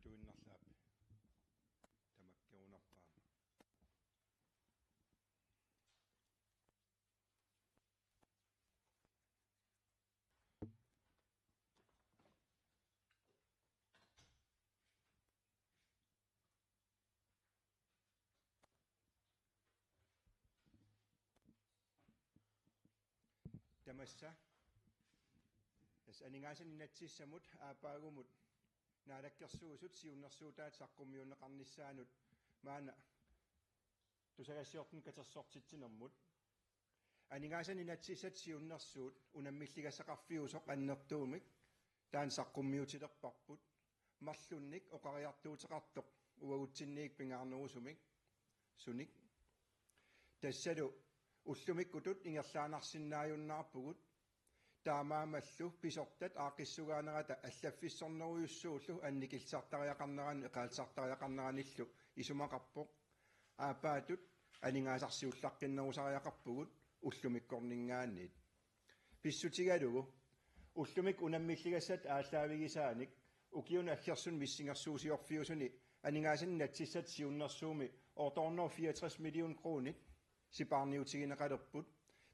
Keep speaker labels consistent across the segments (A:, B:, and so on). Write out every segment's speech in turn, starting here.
A: tuinnerlaap tamakkirunerpaama tamassa as aningasan inatsissamut aapaagumut naalakkersuusut siunnersuutaat saqqummiunneqarnissaanut maana tusagassiortun katersortitsinermut aningasan inatsissat siunnersuut unammilligassaqarfiusoq annertuumik taan saqqummiutilerparput marlunnik oqariartuuteqartoq uagutsinniik pingaarnerusumik sunik tassalu ullumikutut ingerlaanarsinnaajunnaarpugut taamaamallu pisortat aaqissugaanерата аллаффиссорнеруйуссууллу анникилсартариақарнерани эқаалсартариақарнераниллу исумақарпоқ аапаатут анингаасарсиуллаққиннерусариақарпугут уллумиккорнингаанниит писсутигалугу уллумик унаммиллигассат ааллаавигисааник укиуна аллерсун миссингерсуусиорфиусуни анингаасан натсиссат сиуннерсууми орторнер 64 миллион кроник сипаарниутигинеқалерпут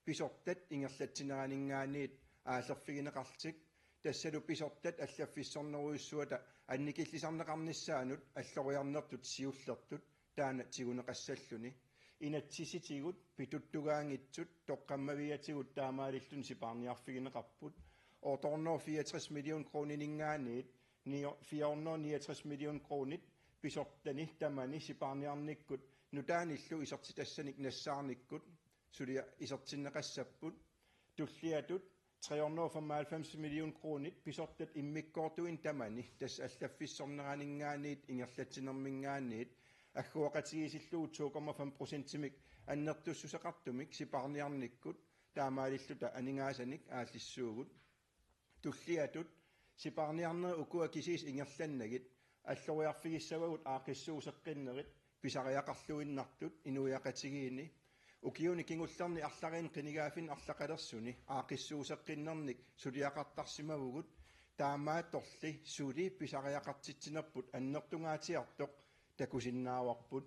A: писортат ингерлатсинеранингаанниит аалерфигинеқартик тассалу писортат аллаффиссорнеруйуссуата анникиллисарнеқарниссаанут аллориарнертут сиуллертут таана тигунеқассаллуни инатсиситигут питуттугаангитсут тоққаммавиатигут таамаалиллун сипаарниарфигинеқарпут орторнер 64 миллион кронинингаанниит 469 миллион кронит писортани тамани сипаарниарниккут нутааниллу исерти тассаник нассаарниккут сулиа исертиннеқассаппут туллиатут 395 миллион кронит писортат иммиккоортуин тамани тас аллаффиссорнеранингаанниит ингерлатсинермингаанниит аггуақатигисиллуу 2,5%-мик аннертуссусеқартумик сипаарниарниккут таамаалиллута анингаасаник ааллиссуугут туллиатут сипаарниарнери укуа кисис ингерланнагит аллориарфигиссавагут аақиссуусеққиннерит писариақарлуиннартут инуяқатигиини укиуни кингуллерни арларин қинигаафин арлақалерсуни аақиссуусеққиннерник сулиақартарсимавугут таамаа торли сули писариақартитсинерпут аннертунгаатиартоқ такусиннааварпут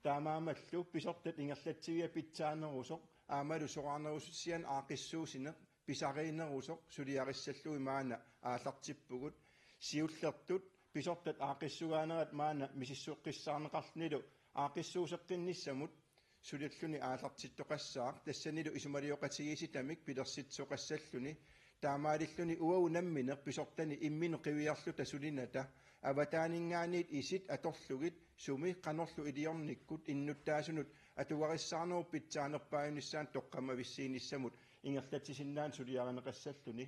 A: таамаамаллу писортат ингерлатсивиа питсаанерусоқ аамалу соқарнерусуссиан аақиссуусинеқ писариинерусоқ сулиариссаллуи маана аалартиппугут сиуллертут писортат аақиссугаанерат маана мисиссуэққиссаарнеқарнилу аақиссуусеққинниссамут сулиллуни аалартиттоқассаақ тассанилу исумалиоқатигиситамик пилерситсоқассаллуни таамаалиллуни уаунамминеқ писортани иммину қивиарлута сулината аватаанингаанит исит аторлугит суми қанерлу илиорниккут иннуттаасунут атуариссаарнеру питсаанерпааюниссаан тоққамависсииниссамут ингерлатисиннаан сулиаринеқассаллуни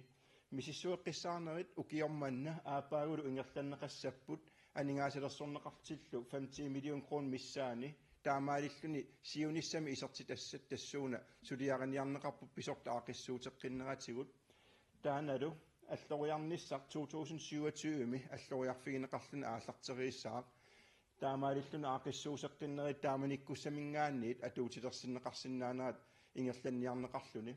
A: мисиссуэққиссаарнерит укиорманна аапаагулу ингерланнеқассаппут анингаасалерсорнеқартиллу 50 миллион крон миссаани таамаалиллуни сиуниссами исертитассат тассууна сулиариниарнеқарпу писорта аақиссуутеққиннератигут тааналу аллориарниссар 2027ми аллориарфигинеқарлуна ааллартерииссаақ таамаалиллуна аақиссуусеққиннерит тааманиккуссамингаанниит атуутилерсиннеқарсинаанерат ингерланниарнеқарлуни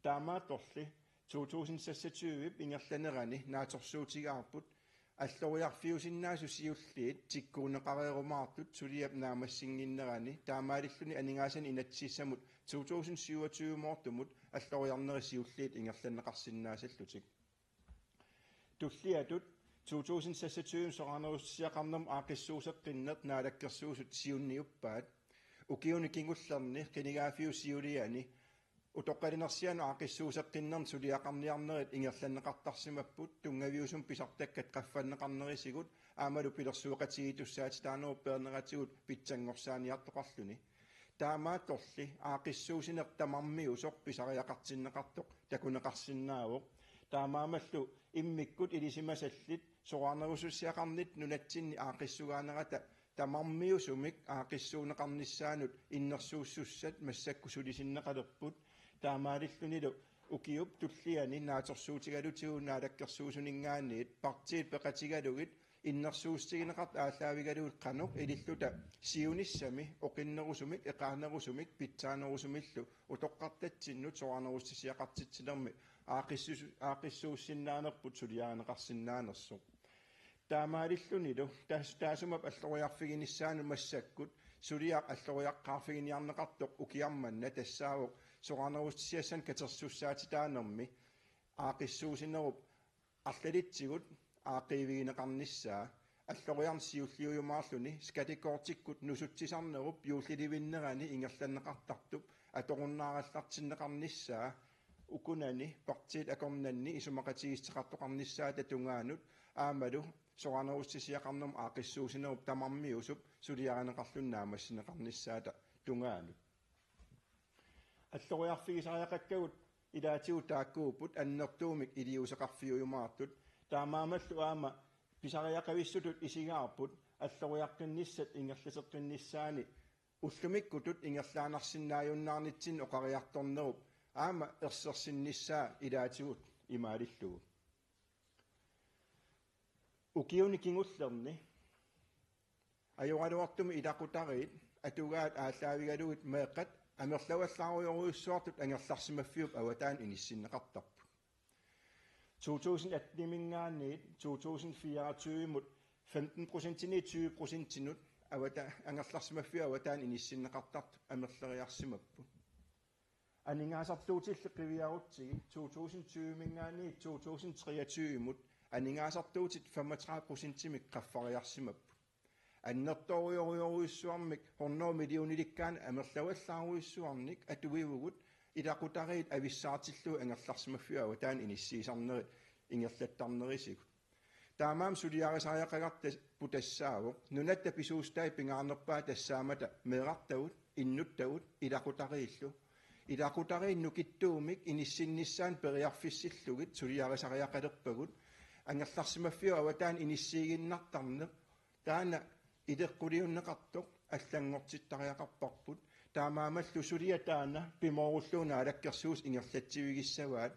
A: таамааторли 2026 ингерланерани нааторсуутигаарпут аллориарфиусиннаасу сиуллиит тиккуунеқареерумаартут сулиап наамассингиннерани таамаалиллуни анингаасан инатсиссамут 2027 моортумут аллориарнери сиуллиит ингерланнеқарсинаасаллутик туллиатут 2026 соқарнеруссиақарнерм аақиссуусеққиннерт наалаккерсуусут сиунниуппаат укиуни кингуллерни қинигаафиу сиулиани утоққалинерсиану аақиссуусеққиннерн сулиақарниарнерит ингерланнеқартарсимаппут тунгавиусум писартаккат қаффаннеқарнерисигут аамалу пилерсуоқатигитуссаати таанеруппернератигут питсангорсааниартоқарлуни таамааторли аақиссуусинер тамармиусоқ писариақартиннеқартоқ такунеқарсинаавоқ таамаамаллу иммиккут илисимасаллит соқарнерусуссиақарнит нунатсинни аақиссугаанерата тамармиусумик аақиссуунеқарниссаанут иннерсууссуссат массакку сулисиннеқалерпут таамаалиллунилу укиуп туллиани нааторсуутигалутигу наалаккерсуусунингаанниит партиит пеқатигалугит иннерсуустигинеқарт ааллаавигалуит қанук илиллута сиуниссами оқиннерусумик эқаанерусумик питсаанерусумиллу утоққартатсиннут соарнеруссисиақартитсилерми аақиссууссиннаанерпут сулиаанеқарсинаанерсоқ таамаалиллуни таасумап аллориарфигиниссаanu массаккут сулиақ аллориаққарфигиниарнеқартоқ укиарманна тассаавоқ соқарнерустиассан катерсуссаатитаанерми аақиссуусинеруп арлалитсигут аақиивигинеқарниссаа аллориарсиуллиуйумаарлуни скатикоортиккут нусутсисарнеруп юулливиннерани ингерланнеқартартуп аторуннаараллартиннеқарниссаа укунани партиит акорнанни исумақатигистеқартоқарниссаа татунгаанут аамалу соқарнерустисиақарнерм аақиссуусинеруп тамармиусуп сулиаранеқарлуннаамассинеқарниссаата тунгаанут аллориарфигисариақаккагут илаатигу тааккууппут аннертуумик илиусеқарфиуйумаартут таамаамаллу аама писариақависсутут исигаарпут аллориаққинниссат ингерласеққиннissaани уллумиккутут ингерлаанарсиннааюннаарнитсин оқариарторнеруп аама ерсерсиннissaа илаатигут имаалиллугу укиуни кингуллерни аюралуартуми илақутариит атугаат ааллаавигалугит меэққат амерлаваллааруйоруйуссуартут ангерларсимаффиуп аватаан иниссиннеқартарпут 2018-мингаанниит 2024-мут 15%-20%-нут авата ангерларсимаффиу аватаан иниссиннеқартарту амерлериарсимаппут анингаасартуутиллеқивиарутсиги 2020-мингаанниит 2023-мут анингаасартуутит 35%-мик қаффариарсимаппут аннерторуйоруйоруйуссуармик 100 миллиониликкаан амерлаваллааруйуссуарник атуивугут илақутариит ависсаартиллуу ангерларсимаффиу аватаан иниссиисарнерит ингерлаттарнерисигут таамаам сулиарисариақагарта путассаавоқ нунатта писуустай пингаарнерпаа тассаамата меэқартагут иннуттагут илақутарииллу илақутариинну киттуумик иниссиннissaан периарфиссиллугит сулиарисариақалерпагут ангерларсимаффиу аватаан иниссиигиннартарнеқ таана идеққулиуннеқартоқ аллангортиттариақарпарпут таамаамаллу сулиатаана пимооруллуна алаккерсуус ингерлатсивигиссаваат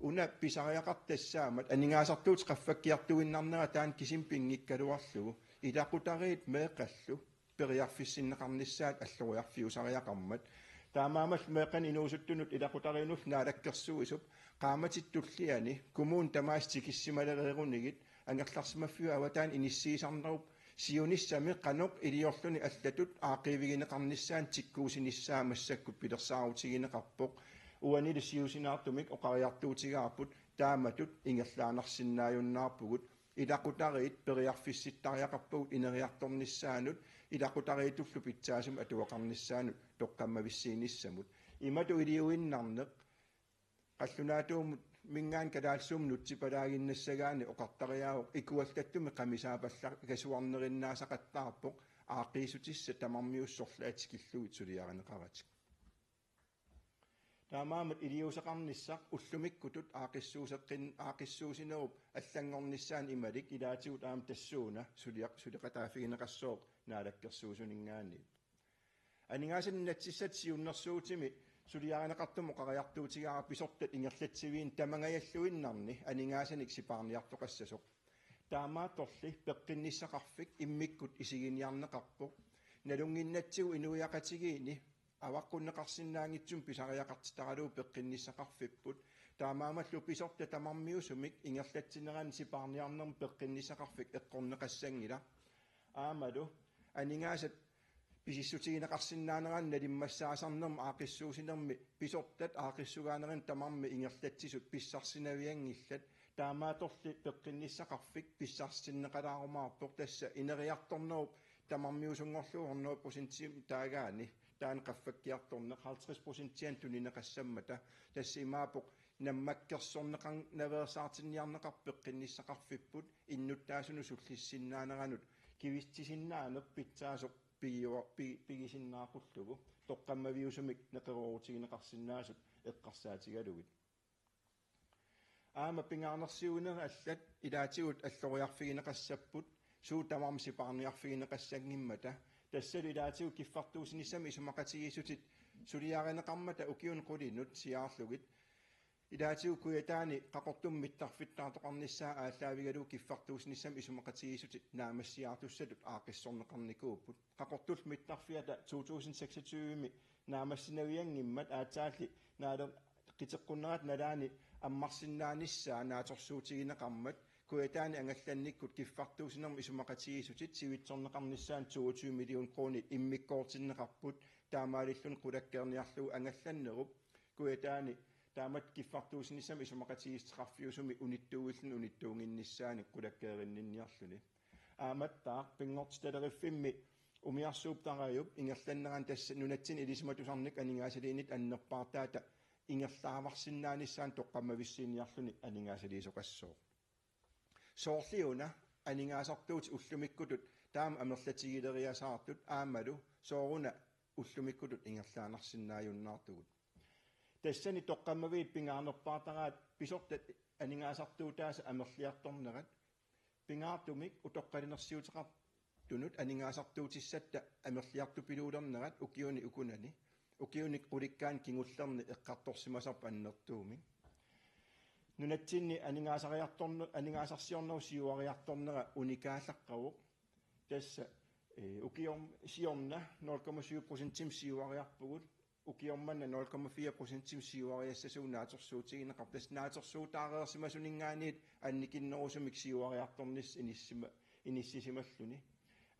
A: уна писариақартассаамат анингаасартуут қаффаккиартуиннарнера таан кисим пингиккалуарлугу илақутариит меэқаллу периарфиссиннеқарниссаат аллориарфиусариақармат таамаамал меэқан инуусуттунут илақутариинул наалаккерсуисуп qaamatittulliani kumuun tamaastikissimalereerunigit angерларсимаффиу аватаан иниссиисарнеруп сиониссами qanoq илиорлуни аллатут аақивигинеқарниссаан тиккуусиниссаа массаккут пилерсаарутигинеқарпоқ уанили сиусинаартумик оқариартуутигаарпут тааматут ингерлаанарсиннааюннаарпугут илақутариит периарфисситтариақарпугут инериарторниссаанут илақутариитуллу питсаасум атуақарниссаанут тоққаммависсииниссамут имату илиуиннарнеқ qallunaatuumut mingaan kadaallsuum nutsipalaaginnassagaani oqartariaauq ikuallаттуми qamisaapalla kasuarnerinnaasaqattaarpoq aaqiisutissa tamarmiussorlaatikilluit suliaranеqaratik таамаамат илиусеқарниссақ уллумиккутут аақиссуусинеруп аллангорниссаан ималик илаатигут аам тассууна сулиқатаафигинеқассооқ наалаккерсуусунингаани анингаасиннатсиссат сиуннэрсуутими сулиаранеқартум оқариартуутигаа писортат ингерлатсивиин тамангаяллуиннарни анингаасаник сипаарниартоқассасоқ таамааторли пеққинниссақарфик иммиккут исигиниарнеқарпоқ налунгиннатсигу инуиақатигиини аваққуннеқарсинаангитсум писариақартитаралуу пеққинниссақарфиппут таамаамаллу писорта тамармиусумик ингерлатсинеран сипаарниарнерм пеққинниссақарфик эққорнеқассангила аамалу анингаасат писиссутигинеқарсинаанеран налиммассаасарнерм аақиссуусинерми писортат аақиссугаанерин тамарми ингерлатсисут писсарсинавиангиллат таамааторли пеққинниссақарфик писсарсиннеқалаарумаарпоқ тасса инериарторнеруп тамармиусунгорлуу 100% таагаани таан qaffakkiartorneq 50% тунинеқассаммата тасса имаапоқ наммаккерсорнеқан наверсаартинниарнеқарпеққинниссақарфиппут иннуттаасуну суллиссиннаанеранут кивистисиннаанеқ питсаасоқ пигисиннаақуллугу тоққаммавиусумик неқеруутигинеқарсинаасут эққарсаатигалугит аама пингаарнерсиунера аллат илаатигут аллориарфигинеқассаппут суу тамармси парниарфигинеқассангиммата тассалу илаатигу киффартуусиниссами исумақатигиисутит сулиаринеқармата укиун қулинут сиаарлугит илаатигу куятаани қақортум миттарфиттаартоқарниссаа ааллаавигалуу киффартуусиниссами исумақатигиисутит наамассиаартуссалут аақиссорнеқарникууппут қақортул миттарфиата 2026ми наамассинавиангиммат аатсаалли наале қитеққуннерат налаани аммарсиннааниссаа нааторсуутигинеқармат kuetaani angallannikkut kiffartuusinermi isumaqatigissutit sivitsorneqarnissaan 22 million kroonit immikkoortinneqarput taamaalillun qulakkeerniarlugu angallannerup kuetaani taamat kiffartuusinissami isumaqatigisteqarfiusumi unittuuillun unittuunginnissaani qulakkeerinninniarluni aamattaa pingortitalerifimmi umiarsuuptarayup ingerlanneran tassa nunatsin ilismatusarnik aningaasaliinit annerpaartaata ingerlaavarsinnaanissaan toqqammavissiiniarluni aningaasaliisoqassoo soorliuna aningaasartuut ullumikkutut taama amerlatigileriasaartut aammalu sooruna ullumikkutut ingerlaanarsinnaajunnaartugut tassani toqqammaviit pingaarnerpaartaraat pisortat aningaasartuutaasa amerliartornerat pingaartumik utoqqalinersiuteqartunut aningaasartuutisatta amerliartupiluulernerat ukiuni ukunani ukiunik qulikkaan kingullerni eqqartorsimasarp annertuumi nunatsinni aningaasarsiorneru siuariartornera unikaallaqqavuq tassa ukiorm siorna 0,7% siuariarpugut ukiormanna 0,4% siuariassasuunaatorsuutigineqar tas naatorsuutaareersimasuningaaniit annikinnerusumik siuariartornis inissisimalluni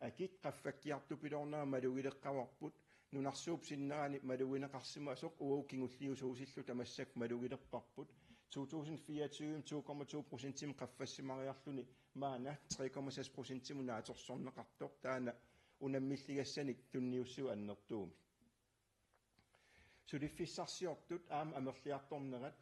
A: akit qaffakkiartupilornera malugileqqavarput nunarsuup sinnerani malugineqarsimasoq uukingulliusuusillu tamassak malugilerparput 2024 2,2% qaffassimariarluni maana 3,6% naatorsorneqartoq taana unammilligassanik tunniussu annertuumi suliffissarsiortut aama amerliartornerat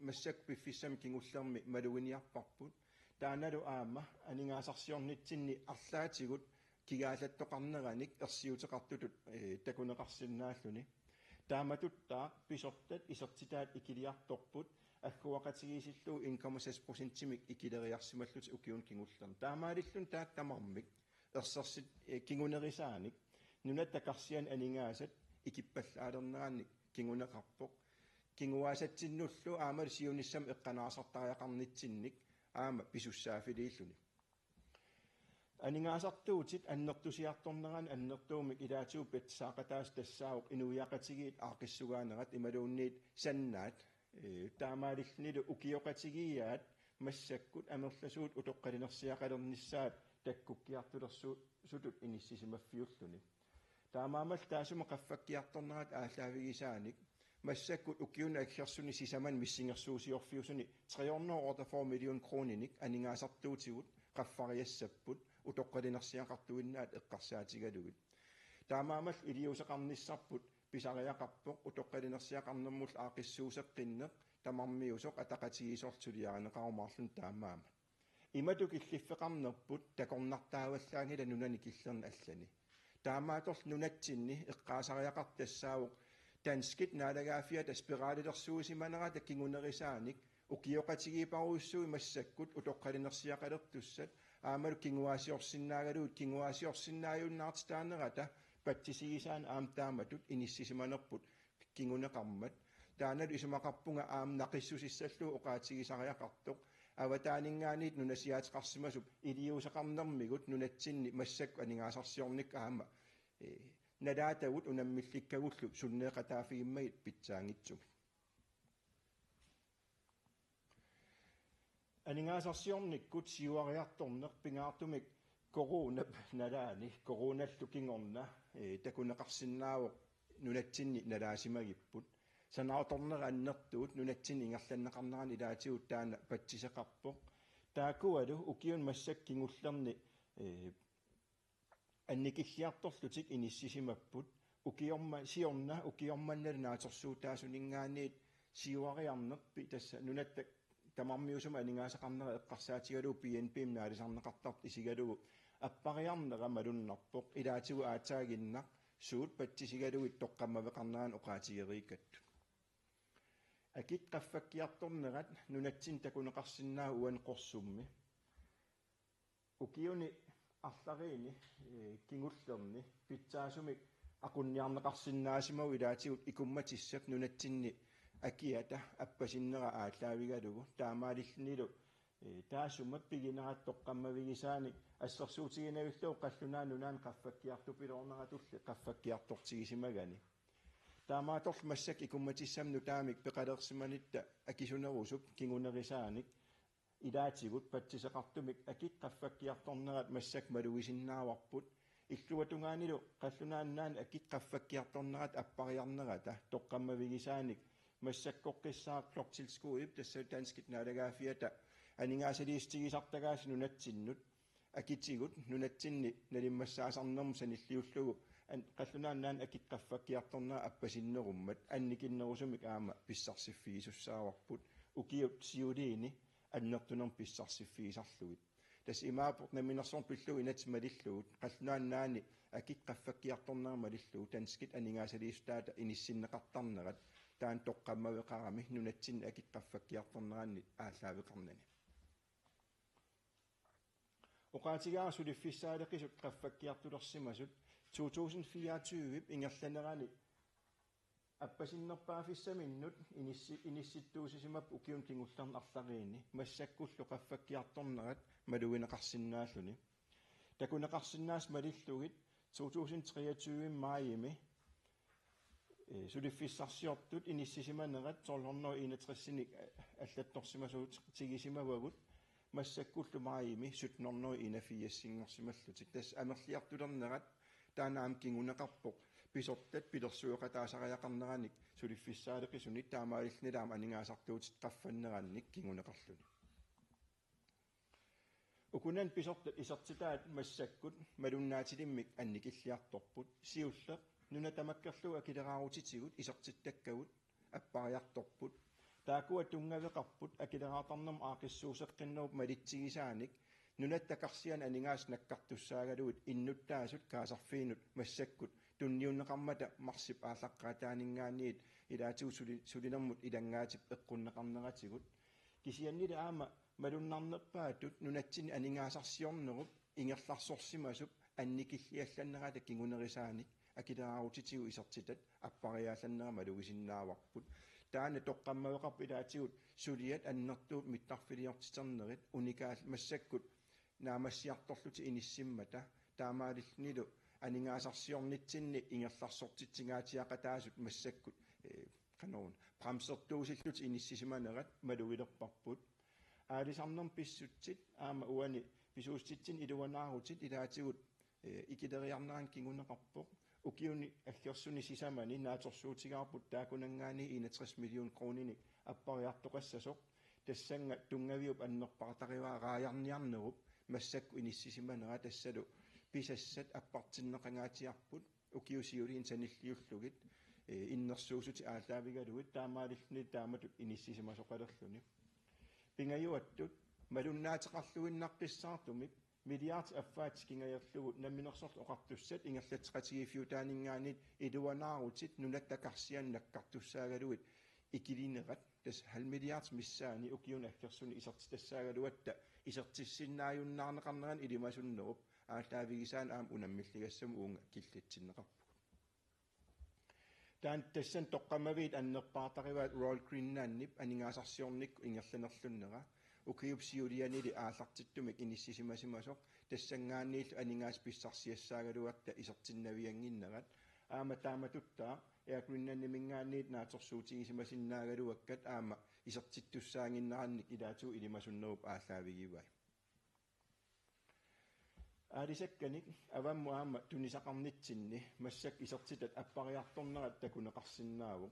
A: massak piffissam kingullermi maluginiarparput taanalu aama aningaasarsiornitsinni arlaatigut kigaalattoqarneranik ersiuteqartutut takuneqarsinnaalluni taamatuttaa pisortat isertitaat ikiliartorput аккуақатигисиллуу 1,6% икилериарсималлут укиун кингуллерн таамаалиллун тааттамармик ерсерсит кингунерисааник нунаттакарсиан анингаасат икиппаллаалернераанник кингунеқарпоқ кингуаасатсиннуллу аамал сиунissam эққанаасартариақарнитсинник аама писуссаафилииллуни анингаасартуутит аннертусиарторнеран аннертуумик илаатиу патсаақатаас тассаавоқ инуиақатигиит аақиссугаанерат ималуунниит саннаат таамаалиллнилу укиоқатигиаат массаккут амерласуут утоққалинерсиақалернissaат таккуккиартулерсуу сутут иниссисимаффиуллуни таамаамал таасума qaffakkiartornerat ааллаавигисааник массаккут укиуна аккерсуни сисаман миссингерсуусиорфиусуни 3 million krooninik анингаасартуутигут qaffariassapпут утоққалинерсиақартуиннаат эққарсаатигалугит таамаамал илиусеқарниссарпут писариақарпоқ утоққалинерсиақарнэрмул аақиссуусеққиннеқ тамармиусоқ атақатигисоортулиаринеқарумаарлун таамаама иматук иллиффеқарнерпут такорнартааваллаангила нунани киллерна аллани таамааторл нунатсинни эққаасариақартассаавоқ танскит наалагаафиат аспиралилерсуусиманера таккингунерисааник укиоқатигиипаруйссуи массаккут утоққалинерсиақалертуссат аамалу кингуаасиорсиннаагалуут кингуаасиорсиннааюннаартитаанерата паттисигисаан аам тааматут иниссисиманерпут кингунеқармат тааналу исумақарпунга аам нақиссусиссаллуу оqaатигисариақартоқ аватаанингаанит нунасиаатеқарсимасуп илиусеқарнэрмигут нунатсинни массак анингаасарсиорник аама надаатагут унаммилликкагуллу суннеқатаафигиммагит питсаангитсуми анингаасарсиорниккут сиуариарторнер пингаартумик корона налаани короналлу кингорна такунеқарсинаавоқ нунатсинни налаасимагиппут санааторнера аннертуут нунатсинни ингерланнеқарнерани илаатигут таана патсисеқарпоқ таакуалу укиун массак кингуллерни анникиллиарторлутик иниссисимаппут укиорма сиорна укиорманнали наатерсуутаасунингаанниит сиуариарнерпи тасса нунатта тамармиусума анингаасеқарнера эққарсаатигалуу PNP наалисарнеқартарт исигалугу аппариарнера малуннарпоқ илаатигу аатаагиннақ суут патсисигалугит тоққаммавеқарнеран оqaатигериккатту акит qaffakkiartornerat нунатсин такунеқарсиннаа уан қорсумми укиуни арлариини кингуллерни питсаасумик aqunniarneqarsinnaasimagu ilaatigut ikummatissak nunatsinni akiata appasinnera aallaavигалугу таамаалиллниlu таасумат пигинерат тоққаммавигисаани ассерсуутигинавиллуу қаллунаа нунаан qaffakkiartupilorneratulli qaffakkiartortigisimagani таамааторл массак икумматиссамну таамик пеқалерсиманитта акисунерусуп кингунерисааник idaatigut patsiseqartumik akiqqaffakkiartornerat massak maluisinnaawарput иллуатунгаанилу қаллунааннаан акиqqaffakkiartornerat appariarnerata toqqammavigisaanik массаккоққиссаарлортилскууип тассау таанскит наалагаафиата анигаасалиистигисартагаас нунатсиннут акитигут нунатсинни налиммассаасарнерму саниллиуллугу қаллунааннаан акиqqaffakkiartornera аппасиннеруммат анникиннерусумик аама писсарсиффигисуссааварпут укиут сиулиини аннертунер писсарсиффигисарлугит тас имаапорт наминерсорн пиллуг инатсималиллугут қаллунааннаани акиqqaffakkiartornera малиллугу танскит анигаасалиистаата иниссиннеқартарнерат таан тоққаммавеқарами нунатсин акиqqaffakkiartorneraanni ааллаавеқарнани оқаатигаарсулиффиссаалеқисут qaffakkiartulersimasut 2024 ингерланерани аппасиннерпаафиссаминнут инисситтуусисимап укиун тингуллерн арлариини массаккуллу qaffakkiartornerat малуинеқарсинааллуни такунеқарсинаас малиллугит 2023 маими сулиффиссарсиортут иниссисиманерат 1261 аллатторсимасуут тигисимавагут массаккуллу маими 1714 тас амерлиартулернерат таанаам кингунеқарпоқ писортат пилерсуоқатаасариақарнераник сулиффиссаалеқисуни таамаалилнилаам анигаасартуутит қаффаннеранник кингунеқарлуни укунан писортат исертитаат массаккут малуннаатилиммик анникиллиарторпут сиуллеқ нуна тамаккерлуга акилераарутитигут исертиттаккагут аппариарторпут таакуа тунгавеқарпут акилераатарнерм аақиссуусеққиннеруп малитсигисааник нунаттакарсиан анингаас наккартуссаагалуит иннуттаасут каасарфиинут массаккут тунниуннеқармата марсип ааллаққаатаанингааниит илаатигу сулинермут илангаатип эққуннеқарнератигут кисианнили аама малуннарнерпаатут нунатсини анингаасарсиорнеруп ингерларсорсимасуп анникиллиалланнерата кингунерисааник акилераарутитигу исертитат аппариаалланнера малугисиннааварпут таана тоққаммавеқарпу илаатигут сулиат аннертуут миттарфилиортитернерит уникаал массаккут наамассиарторлути иниссиммата таамаалиллнилу анингаасарсиорнитсинни ингерларсортитсигаатиақатаасут массаккут канаун прамсертуусиллут иниссисиманерат малуилерпарпут аалисарнерм писсутсит аама уани писууститсин илуанаарутит илаатигут икилериарнеран кингунеқарпоқ укиуни аллерсуни сисамани нааторсуутигаарпут таакунангаани 61 миллион крониник аппариартоқассасоқ тассанга тунгавиуп аннерпартариваа рааярниарнеруп массакку иниссисиманера тассалу писассат аппартиннеқангаатиарпут укиусиулиин саниллиуллугит иннерсуусути ааллаавигалугит таамаалиллни тааматут иниссисимасоқалерлуни пингаюаттут малуннаатеқарлуиннаққиссаартумик миллиард аффаатикингаярлугут намминерсорт оқартуссат ингерлатеқатигифиутаанингаанит илуанаарутит нунаттақарсианнаккартуссаагалуит икилинерат тас 1 миллиард миссаани укиун аккерсуни исертитассаагалуатта исертиссиннааюннаарнеқарнеран илимасуннеруп ааллаавигисаан аам унаммиллигассаму уунга киллитсиннеқарпу таан тассан тоққамавиит аннерпаартариваат Royal Greenlandiп анингаасарсиорник ингерланерлуннера укиупсиулианили ааллартиттумик иниссисимасимасоқ тассангааннииллу анингаас писсарсиассаагалуарта исертиннавиангиннерат аама тааматуттаа Air Greenland мингаанниит нааторсуутигисимасиннаагалуаккат аама исертиттуссаангиннеранник илаатуу илимасуннеруп ааллаавигивай аалисакканик авамму аама тунисақарнитсинни массак исертитат аппариарторнерат такунеқарсинааву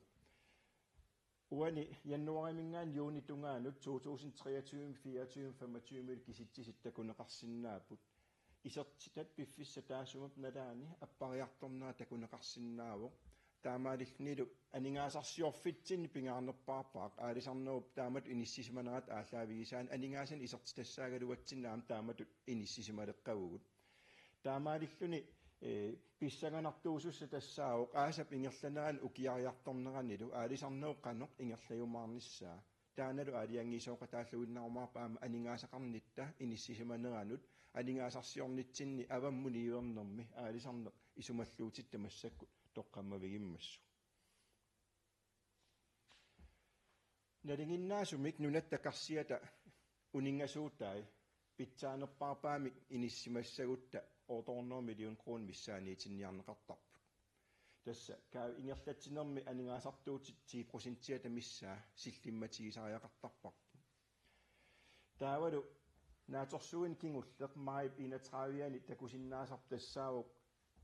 A: уани яннуаримингаан юуни тунгаанут 2023 24 25 киситсисит такунеқарсинаапут исертитат пиффисса таасумап налаани аппариарторнера такунеқарсинааву таамаалиллнилу анингаасарсиорфитсинни пингаарнерпаарпаақ аалисарнеруп таамат иниссисиманерат ааллаавигисаан анингаасан исертитассаагалуатсиннаам тааматут иниссисималеққавугут таамаалиллуни писсаганартуусусса тассаавоқ аасап ингерланеран укиариарторнеранилу аалисарнеруп қаноқ ингерлаюмаарниссаа тааналу аалиангисооқатааллуиннарумаарпаама анингаасақарнитта иниссисиманеранут анингаасарсиорнитсинни аваммуниуернерми аалисарнеқ исумаллуутитта массакку тоққаммавигиммассу налингиннаасумик нунаттақарсиата унингасуутай питсаанерпаарпаамик иниссимассагутта орторнер миллион крон миссааниитинниарнеқартарпут тасса каа ингерлатсинерми анингаасартуутит 10% миссаа силлимматигисариақартарпарпу taavalu naatorsuin kingulleq maip inatraviani takusinnaasar tassaauq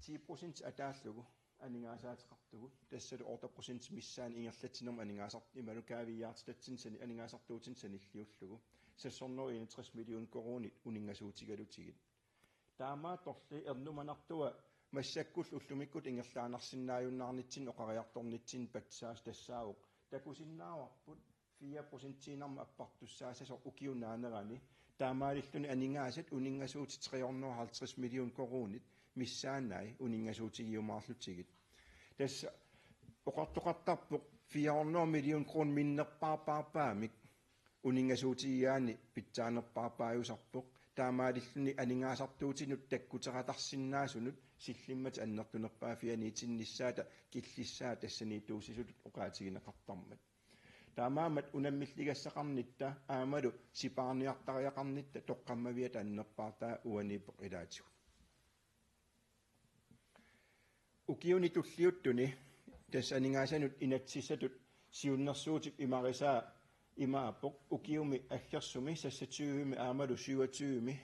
A: 10% ataallugu aningaasaateqartugu tassalu 8% missaan ingerlatinnerma aningaasart imalu kaaviyaartitatsinsani aningaasartuutinsani illiullugu sassornoo 61 million korunit uningasuutigalutigit taamaa torli ernumanartua массаккул уллумиккут ингерлаанарсинааюннаарнитсин оқариарторнитсин патсаас тассаауq такусиннааварпут 4%-инарма аппартуссаасасо укиунаанерани таамаалиллуни анингаасат унингасуути 350 миллион коруунит миссааннаи унингасуутигиумаарлутигит тасса оқартоқартарпоқ 400 миллион крон миннерпаарпаарпаамик унингасуутигиаани питсаанерпаарпааюсарпоқ таамаалиллуни анингаасартуутинут таккутератарсиннаасунут силлиммат аннертунерпаа фианиитиннissaата киллиссаа тассаниитуусисут оқаатигинеқартармат таамаамат унаммиллигассақарнитта аамалу сипаарниартариақарнитта тоққаммавиат аннерпаартаа уанииппоқ илаатигу укиуни туллиуттуни тас анингаасанут инатсиссатут сиуннэрсуутик имарисаа имааппоқ укиуми аггерсуми сассатиуми аамалу 27ми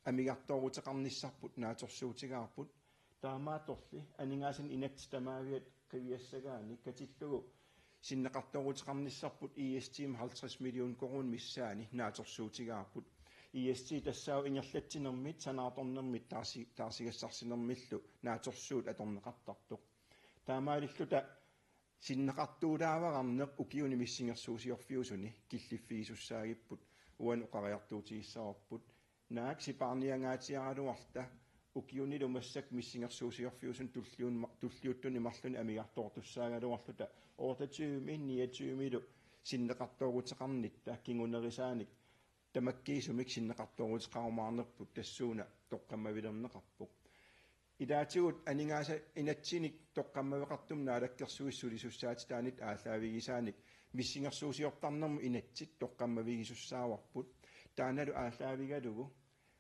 A: амигарторутеқарниссарпут нааторсуутигаарпут таамааторли анингаасан инатситамаавиат қивиассагаани катиллугу синнеқарторутеқарниссарпут EST 50 миллион корун миссаани нааторсуутигаарпут EST тассаау ингерлатсинермит санааторнермит таарсигассарсинермиллу нааторсуут аторнеқартартоқ таамаалиллута синнеқартуулааварамнеқ укиуни миссингерсуусиорфиусуни киллиффигисуссаагиппут уан оқариартуутигиссаорпут наак сипаарниангаатиаралуарта укиунилу массак миссингерсуусиорфиусун туллиуттуни марлуни амигарторtussаагалуарлута 28-29 синнеқарторутеқарнитта кингунерисааник тамаккиисумик синнеқарторутеқарумаарнерпут тассууна тоққаммавилернеқарпуq идаатигут анингааса инатсиник тоққаммавеқартум наалаккерсуиссулисуссаати таанит ааллаавигисааник миссингерсуусиортарнерму инатсит тоққаммавигисуссааварпут тааналу ааллаавигалугу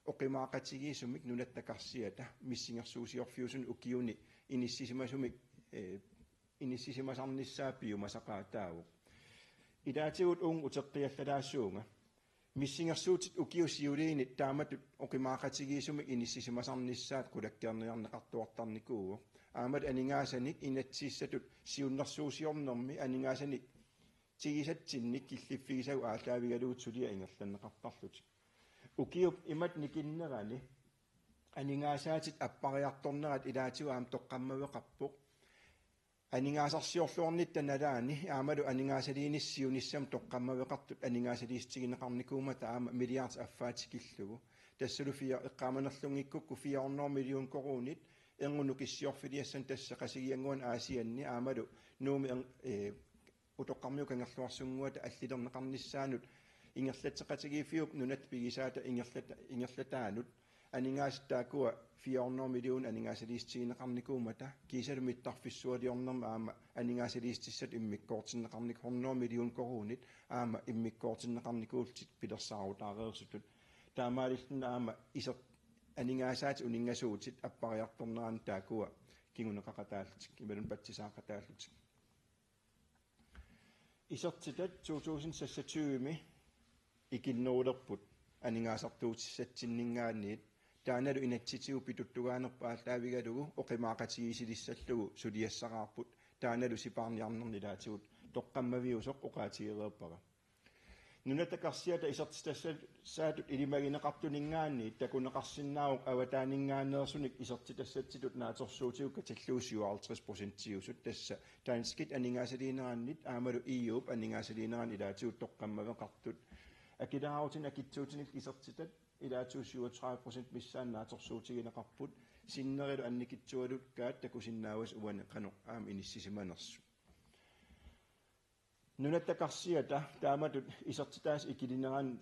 A: оқимаақатигиисумик нунаттакарсиата миссингерсуусиорфиусун укиуни иниссисимасумик иниссисимасарниссааппиумасақаатааву идаатигут уун утеққиаллалаассуунга миссингерсуутит укиусиулиини тааматут оқимаақатигиисумик иниссисимасарниссаат кулаккиарниарнеқартуартарникуугу аамат анингаасаник инатсиссатут сиуннэрсуусиорнэрми анингаасаник тигисатсинник киллиффигисагу ааллаавигалуутсулиа ингерланнеқартарлутик укиуп имат никиннерани анингаасаатит аппариарторнерат илаатигу аам тоққаммавеқарпоқ анингаасарсиорлуорнитта налаани аамалу анингаасалииниссиунissam тоққаммавеқартут анингаасалиистигинеқарникуума таама миллиард аффаатикиллугу тассалу фиа эққаманерлунгиккукку 400 миллион коруунит энгуну киссиорфилиассан тасса қасигиангуан аасианни аамалу нууми утоққармиу кангерлуарсунгуата аллилернеқарниссаанут ингерлатеқатигиифиуп нунат пигисаата ингерлатаанут анингаастаакуа 400 миллион анингаасалиистигинеқарникуумата кисалумиттарфиссуалиорнерма аама анингаасалиистиссат иммиккоортиннеқарник 100 миллион коруунит аама иммиккоортиннеқарникуултит пилерсаарутаареерсутут таамаалиллуна аама исер анингаасаати унингасуутит аппариарторнеран таакуа кигунеқақатааллутик ималун патсисаақатааллутик исертитат 2026ми икиннуулерпут анингаасартуутиссатсиннингаанниит тааналу инатситигу питуттугаанерпа ааллаавигалугу оқимаақатигисилиссаллугу сулиассақарпут тааналу сипаарниарнернилаатигут тоққаммавиусоқ оқаатигереерпара нунатакарсиата исертитассаатут илимагинеқартунингаанни такунеқарсиннаауқ аватаанингааннерсуник исертитассатситут нааторсуутигукка таллуусиу 50%-тиусут тасса таанскит анингаасалиинерааннит аамалу ииуп анингаасалиинеран илаатигут тоққаммавеқартут акилааутин акитсуутиник исертитат илаатигу 37% миссаан нааторсуутигинеқарпут синнерилу анникитсуалут каат такусиннаавас уане қано аам иниссисиманерсу нунаттакарсиата тааматут исертитаас икилинеран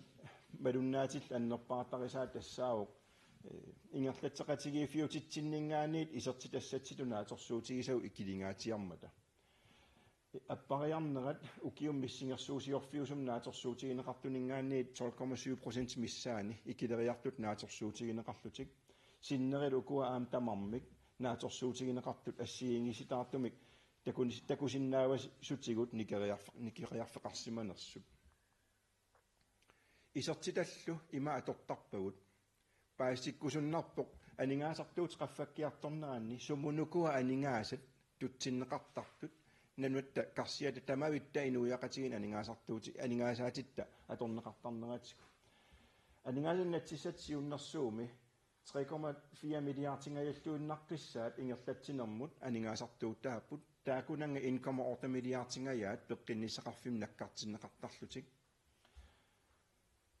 A: малуннаатил аннерпаартарисаа тассаавоқ ингерлатеқатигиифиутитсиннингаанниит исертитассатситу нааторсуутигисагу икилингаатиармата аппариарнерат укиум миссингерсуусиорфиусум нааторсуутигинеқартунингаанниит 12,7% миссаани икилериартут нааторсуутигинеқарлутик синнерил укуа аам тамармик нааторсуутигинеқартут ассиингиситаартумик такусиннаавас сутигут никериарфеқарсиманерсуп Isertitallu ima atortarpagut. Paassikkusunnarpoq aningaasartuut qaffakkiartorneraanni sumunukua aningaasat tutsinneqartartut nanuatta karsiata tamavitta inuiaqatigin aningaasartuuti aningaasaatitta atorneqartarneratigu. Aningaasannatissat siunnersuumi 3,4 milliartingajalluunnaqqissaat ingerlatsinermut aningaasartuuttaapput taakunanga 1,8 milliartingajaat peqqinnisaqarfim nakkartinneqartarlutik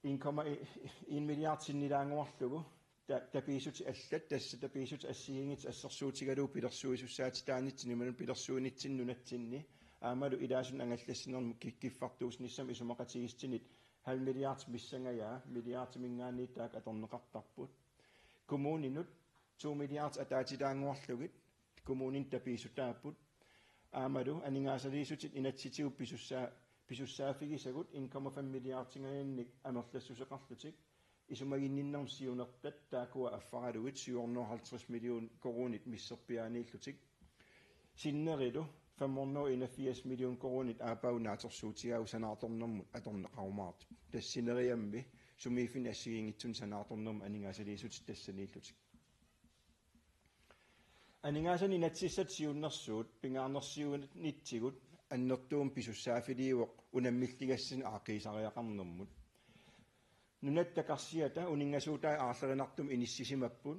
A: 1,1 milliartinnilaanguarlugu tapiisuti allat tassa tapiisuti assiingit assersuutigaluu pilersuisussaati taanitsin imanun pilersuunitsinnunatinni aamalu ilaasun angallassinermu kiffartuusnissam isumaqatigistinit 0,5 milliard missangajaa milliardimingaanniittaak atorneqartarput kommuninut 2 milliard ataatilaanguarlugit kommunin tapiisutaapput aamalu aningaasaliisutit inatsitigu pisussaaffigisagut 1,5 milliardingajannik amerlassuseqarlutik isumaginninnerm siunertat taakua affaralugit 750 million koronit misserpiaaniillutik sinnerilu 581 million koronit aapaunaatsersuutigaau sanaatornermut atorneqarumaart tassineriammi sumiifin assigiingitsun sanaatornerm aningaasaliisutit tassaniillutik aningaasani natsissat siunnersuut pingaarnersiunittigut annertuum pisussaafiliuoq unammilligassin aaqiisariaqarnermut nunattakarsiata uninngasuutai aarlerinartum inissisimapпут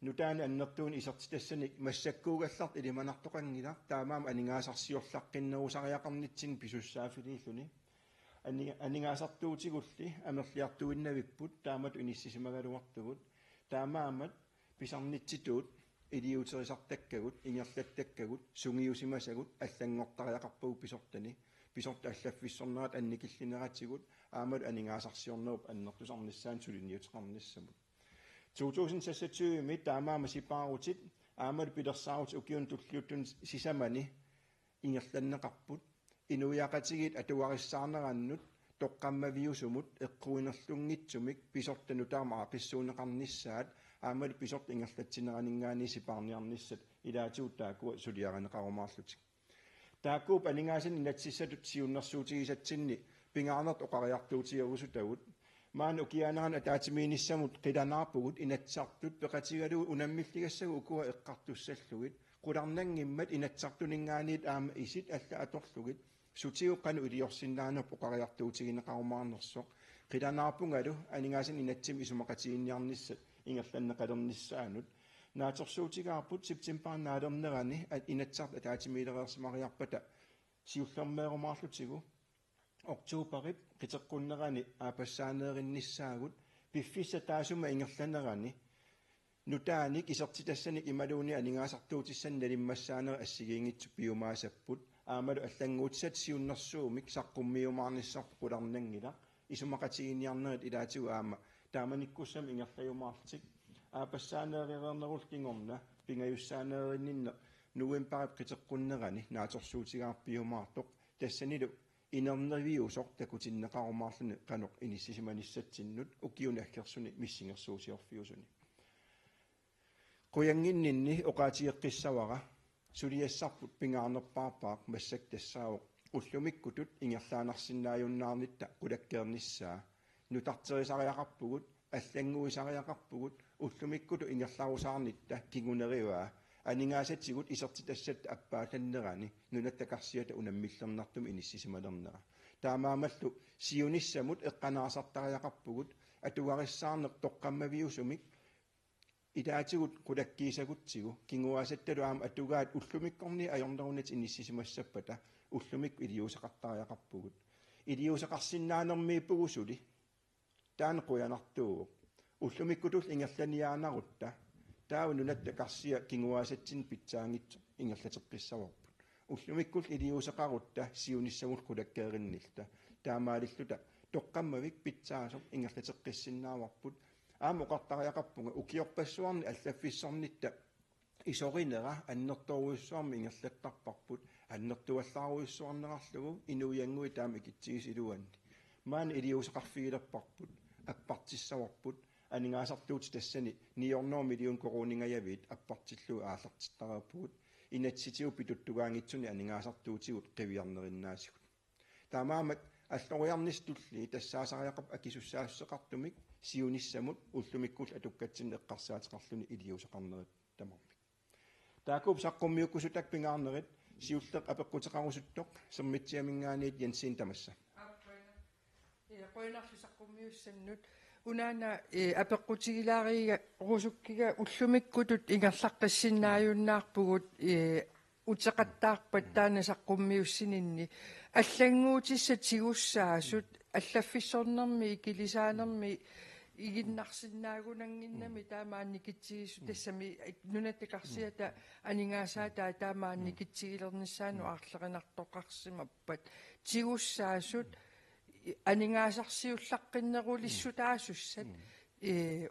A: nutaani annertuun isertitassanik massakkuugallart ilimanartoqangila taamaam aningaasarsiorlaqqinnerusariaqarnitsin pisussaafiliilluni aningaasartuutigulli amerliartuinnavipput taamat inissisimagaluartugut taamaamat pisarnitsituut iliuterisartakkagut ingerlattakkagut sungiusimasagut allangortariaqarpagu pisortani pisorta allaffissornerat annikillineratigut aamat aningaasarsiornerup annertusarnissaan suliniuteqarnissamut 2020 taamaama sipaarutit aamat pilersaaruti ukiun tulliuttun sisamani ingerlanneqarput inuiaqatigit atuarissaarnerannut toqqammaviusumut eqquinerlungitsumik pisortanutaama aaqissuuneqarnissaat aamat pisort ingerlatsineraninngaani sipaarniarnissat ilaatuuttaakua suliaraneqarumaarlutik taakkuup aningaasani natsissatut siunnersuutigisatsinni pingaarnert oqariartuutigerusutagut maan ukiaaneran ataatimiinissamut qilanaarpugut inatsartut peqatigaluu unammilligassagu ukua eqqartussallugit qularnangimmat inatsartuningaaniit aama isit alla atorlugit sutiuqqanu iliorsinnaanerp oqariartuutigineqarumaarnersoq qilanaarpungalu aningaasani inatsimi isumaqatiginniarnissat ingerlanneqalernissaanut naatorsuutigaarput septembernaalernerani inatsart ataatimiilereersimariarpata siullermeerumaarlutigu oktuuparip qiteqqunnerani aapassaaneerinnissaagut piffissa taasuma ingerlanerani nutaanik isertitassanik imaluuni aningaasartuutissannalimmassaaneri assigiingitsu piumaasapput aamalu allanguutsat siunnersuumik saqqummiumaarnissarpu qularnangila isumaqatiginniarnerit ilaatigu aama taamanikkussam ingerlajumaartik aapassaaneerireernerul kingorna pingajussaaneriinninne nuimparip qiteqqunnerani naatorsuutigaarpiumaartoq tassanilu inernerviusoq takutinneqarumaarluni qaноq inissisimaniссатсиннут укиуни аллерсуни миссингерсуусиорфиусуни quyanginninni oqaatigeqqissavara suliassarput pingaarnerpaarpaaq massak tassaaoq ullumikkutut ingerlaanarsinnaajunnaarnitta qulakkeernissaa nutarterisariaqarpugut аллангуисариақарпугут уллумиккуту ингерларуусаарнитта кигунериваа анигаасатсигут исертитассат аппааланнерани нунаттакарсиата унаммиллернартум иниссисималернера таамаамаллу сиуниссамут эққанаасартариақарпугут атугариссаарнеқ тоққаммавиусумик илаатигут кулаккиисагутсигу кингуаасатталу аама атугаат уллумиккорни аёрнерунат иниссисимассаппата уллумик илиусақартариақарпугут илиусақарсиннаанермииппугусули таанеқуянартуу уллумиккутул ингерланиаанарутта таау нунатта карсиа кингуаасатсин питсаангитсо ингерлатеққиссаварпут уллумиккул илиусеқарутта сиуниссамул кулаккеериннилта таамаалиллута тоққаммавик питсаасоқ ингерлатеққиссиннааварпут аамоқартариақарпунга укиорпассуарни аллаффиссорнитта исоринера аннерторуиссуарми ингерлаттарпарпут аннертуаллааруиссуарнерарлугу инуянгуи таама китсигис илуанни маана илиусеқарфигилерпарпут аппартиссаварпут анигаасартуут тассани 9 миллион коронингаяавит аппартиллу ааллартиттарааппугут инатситиу питуттугаангитсуни анигаасартуутигут қивиарнериннаасигут таамаамат аллориарнистулли тассаасариақап акисуссаассеқартумик сиунissамут уллумиккул атуккатсин эққарсаатеқарлуни илиусеқарнерит тамармик таакуп саққуммиуккусутак пингаарнерит сиуллеқ апеққутеқарусуттоқ сермитсиамингаанит янсин тамасса
B: qoinarlusaqqumiussanut unaana apeqqutigilaariga rusukkiga ullumikkutut ingerlaqqissinnaajunnaarpugut utseqattaarpat taana saqqummiussinинни аллангуутисса тигуссаасут аллаффиссорнэрми икилисаанерми игиннарсиннаагунангиннами таамаанникитсигису тассами нунатакарсиата анингаасаатаа таамаанникитсигилернissaanu аарлеринартоқарсимаппат тигуссаасут анингаасарсиуллаққиннерулиссутаасуссат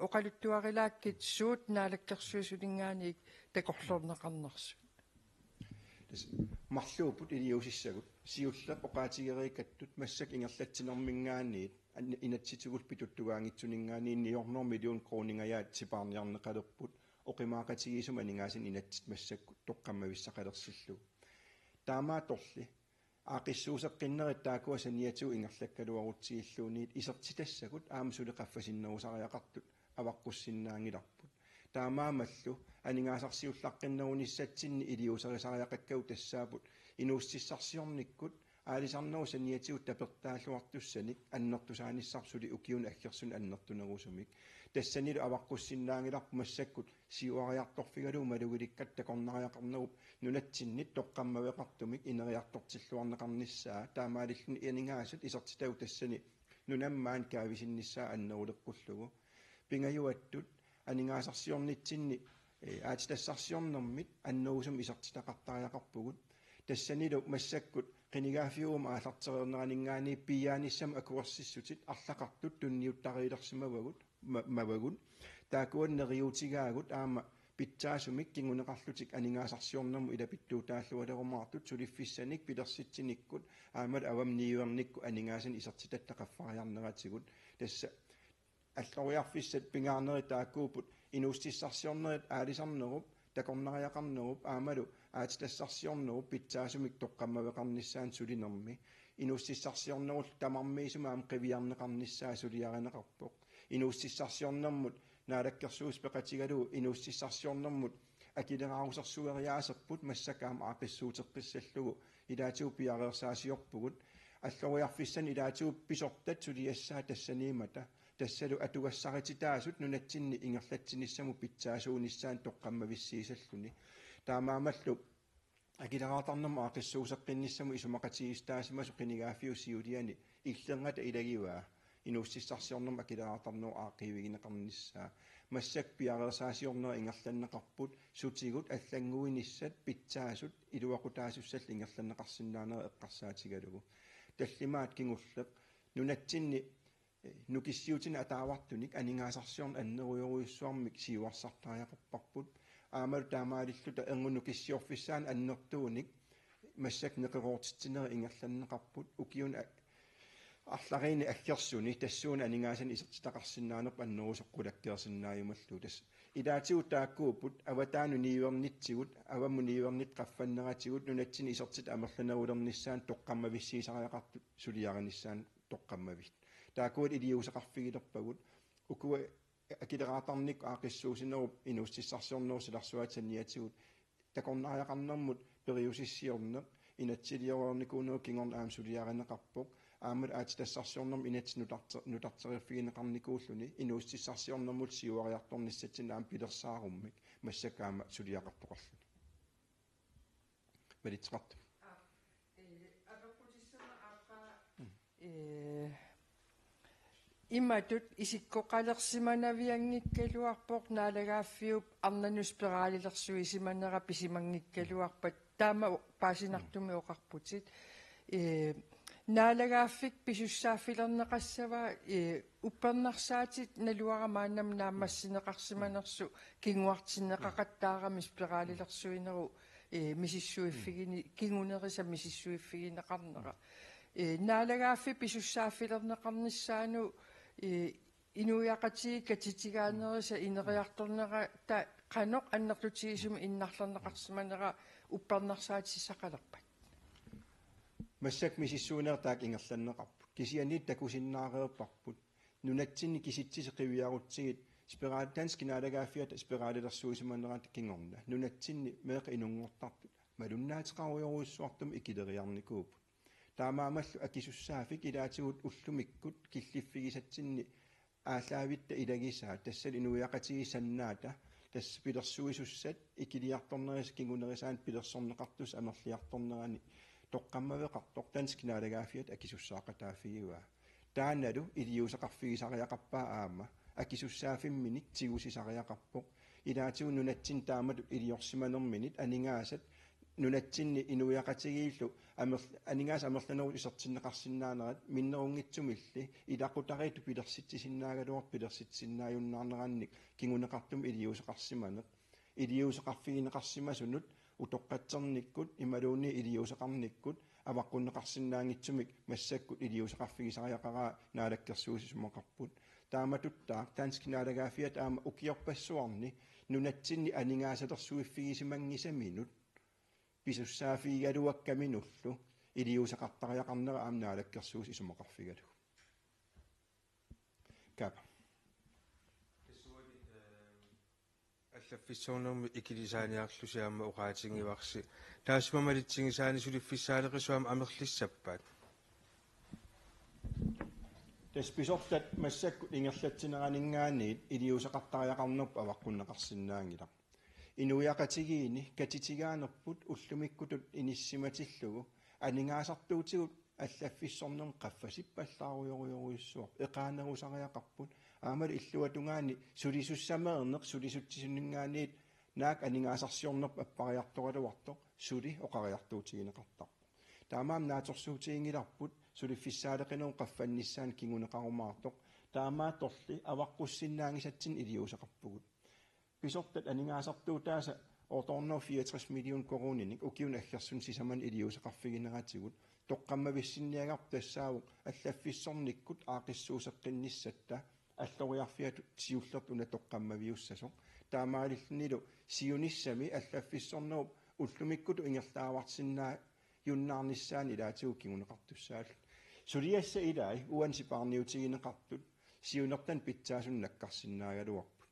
B: оқалуттуарилааккит суут наалаккерсуусулингааник такорлорнеқарнерсу
A: марлуупут илиусиссагут сиуллеқ оқаатигерикаттут массак ингерлатсинермингаанниит инатситигул питуттугаангитсунингаани ниорнор кронингаяат сипаарниарнеқалерпут оқимаақатигисум анингаасин инатсит массакку тоққаммависсақалерсиллу таамааторли аақиссуусеққиннерит таакуа саниату ингерлаккалуарутсигиллуунит исертитассагут аамсулеқаффасиннерусариақартут аваққуссиннаангиларпут таамаамаллу анингаасарсиуллаққиннеруниссатсинни илиусарисариақаккау тассаапут инууссиссарсиорниккут аалисарнеру саниатигут тапертааллуартуссаник аннертусааниссарсули укиун аггерсун аннертунерусумик тассанилу аваққуссиннаангиларпу массаккут сиуариарторфигалу малугиликкат такорнариақарнеруп нунатсиннит тоққаммавеқартумик инериарторсиллуарнеқарниссаа таамаалиллуни ианингаасут исертитау тассани нунаммаан каависинниссаа аннерулеққуллугу пингаюаттут анингаасарсиорнитсинни аатитассарсиорнэрмит аннерусум исертитақартариақарпугут тассанилу массаккут qinigaafiuum aasartereerneraninggaani piyaanissam akuerssissutит арлақартут тунниуттариилерсимавагут мавагут таакуаннериутигаагут аама питсаасумик кингунеқарлутик анингаасарсиорнэрму илапиттуутааллуалерумаартут сулиффиссаник пилерситсиниккут аамал авамниуерникку анингаасин исертитаттақаффариарнератигут тасса аллориарфиссат пингаарнери таакуупут инуустиссарсиорнерит аалисарнеруп такорнариақарнеруп аамалу аатитассарсиорнеруп питсаасумик тоққаммавеқарниссаан сулинерми инууссиссарсиорнерул тамармиисумаам қивиарнеқарниссаа сулиаринеқарпоқ инууссиссарсиорнермут наалаккерсуус пеқатигалу инууссиссарсиорнермут акилераарусарсуериаасерпут массакаам аақиссуутеққиссаллугу илаатиу пиареерсаасиорпугут аллориарфиссан илаатиу писортат сулиассаа тассаниимата тассалу атугассарититаасут нунатсинни ингерлатсиниссаму питсаасуунissaан тоққаммависсиисаллуни таамаамаллу акилераатарнэрма аақиссуусеққинниссаму исумақатигистаасимасу қинигаафиусиулиани илленгата илагиваа инууссиссарсиорнэрма акилераатарнуу аақиивигинеқарниссаа массак пиареерсаасиорнера ингерланнеқарпут сутигут аллангуиниссат питсаасут илуақутаасуссал ингерланнеқарсинаанера эққарсаатигалугу таллимаат кингуллеқ нунатсинни нукиссиутина атаавартуник анингаасарсиорн аннеруйоруйуссуармик сиуарсартариақарпарпут аамал таамаалиллута энгунукиссиорфиссаан аннертууник массак неқероортитсинери ингерланнеқарпут укиун арлариини аггерсуни тассуuna анингаасан исертитақарсинаанерп аннерусоққулаккеерсиннааюмаллу тас илаатигут тааккуупут аватаану ниуернитсигут авамму ниуернит қаффаннератигут нунатсини исертит амерланерулерниссаан тоққаммависсиисариақартут сулиариниссаан тоққаммавит таакуут илиусеқарфигилерпагут укуа акилераатарник аақиссуусинеруп инууссиссарсиорнерусиларсуатсанниатигут такорнариақарнэрмут периусиссиорнеқ инатсилиорникуунеу кингорн аам сулиаринеқарпоқ аамал аатитассарсиорнэрм инатс нутартериуффигинеқарникууллуни инууссиссарсиорнэрмут сиуариарторниссатсин аам пилерсааруммик массакаама сулиақартоқарлуни малитеқарт
B: иматут исиккоқалерсиманавиангиккалуарпоқ наалагааффиуп арнануспирaalilерсуи симанера писимангиккалуарпат таама паасинартуми оқарпутит наалагааффик писуссааффилернеқассава уппернарсаатит налуарамааннам наамассинеқарсиманерсу кингуартиннеқақаттаарами спирaalilерсуинеру мисиссуиффигини кингунериса мисиссуиффигинеқарнера наалагааффи писуссааффилернеқарниссаану инуяқатиги катитигаанериса инериарторнера та қаноқ аннерлутигисуми иннарлернеқарсиманера уппернарсаатиссақалерпат
A: массак мисиссуунеертаак ингерланнеқарпут кисианит такусиннаареерпарпут нунатсинни киситсисеқивиарутсигит спираат танскинаалагааффиата спираалерсуисиманерат кингорна нунатсинни меэқа инунгортарпут малуннаатеқаруйоруиссуартум икилериарникуупут таамаамаллу акисуссаафик илаатигут уллумиккут киллиффигисатсинни аалаавитта илагисаа тассал инуяқатигисаннаата тасс пилерсуисуссат икилиарторнерис кингунерисаан пилерсорнеқартус амерлиарторнерани тоққаммавеқартор танскинаалагааффиат акисуссаақатаафигуа тааналу илиусеқарфигисариақарпаа аама акисуссаафимминик тигусисариақарпоқ илаатигу нунатсин таамалу илиорсиманерминит анингаасат нунатсинни инуяқатигииллу анингаас амерланерут исертиннеқарсинаанерат миннерунгитсумилли илақутариту пилерситсисиннаагалуар пилерситсиннааюннаарнеранник кингунеқартум илиусеқарсиманеқ илиусеқарфигинеқарсимасунут утоққатсерниккут ималууни илиусеқарниккут аваққуннеқарсинаангитсумик массаккут илиусеқарфигисариақараа наалаккерсуусисумоқарпут тааматуттаа танскинаалагаафиат аама укиорпассуарни нунатсинни анингаасатерсуиффигисимангисаминут писуссаафигалуаккаминуллу илиусеқартариақарнера аамнаалаккерсуус исумоқарфигалу капа
C: аллаффиссуунерми икилисааниарлусиаама уqaатингиварси таасмамалитсигисаани сулиффиссаалеқисуама амерлиссаппаат
A: тасписортат массакку ингерлатсинеранингааниит илиусеқартариақарнерп аваққуннеқарсинаангила инуяқатигиини катитигааnerput уллумиккутут иниссиматиллугу анингаасартуутигут аллаффиссорнерн qaffasipпаллааруйоруйоруиссуар эқаанерусариақарпут аамал иллуатунгаани сулисуссамеернеқ сулисутсисуннингаанит наак анингаасарсиорнерп аппариарторалуарто сули оқариартуутигинеқартар таамаам нааторсуутигингиларпут сулиффиссаалеқинеу qaffannissaan кингунеқарумаартоқ таамаа торли аваққуссиннаангисатсин илиусеқарпугут писортат анингаасартуутааса орторноо 64 миллион корониник укиун аллерсун сисаман илиусеқарфигинератигут тоққаммависсинниагар тассаавуq аллаффиссорниккут аақиссуусеққинниссатта аллориарфиату сиуллерт уна тоққаммавиуссасоқ таамаалиллнилу сиуниссами аллаффиссорнеруп уллумиккуту ингерлааварсиннаа юннаарниссаани илаатигу кигунеқартуссаал сулиасса илаи уансипаарниутигинеқартут сиунертан питсаасун наккарсиннаагалуарпут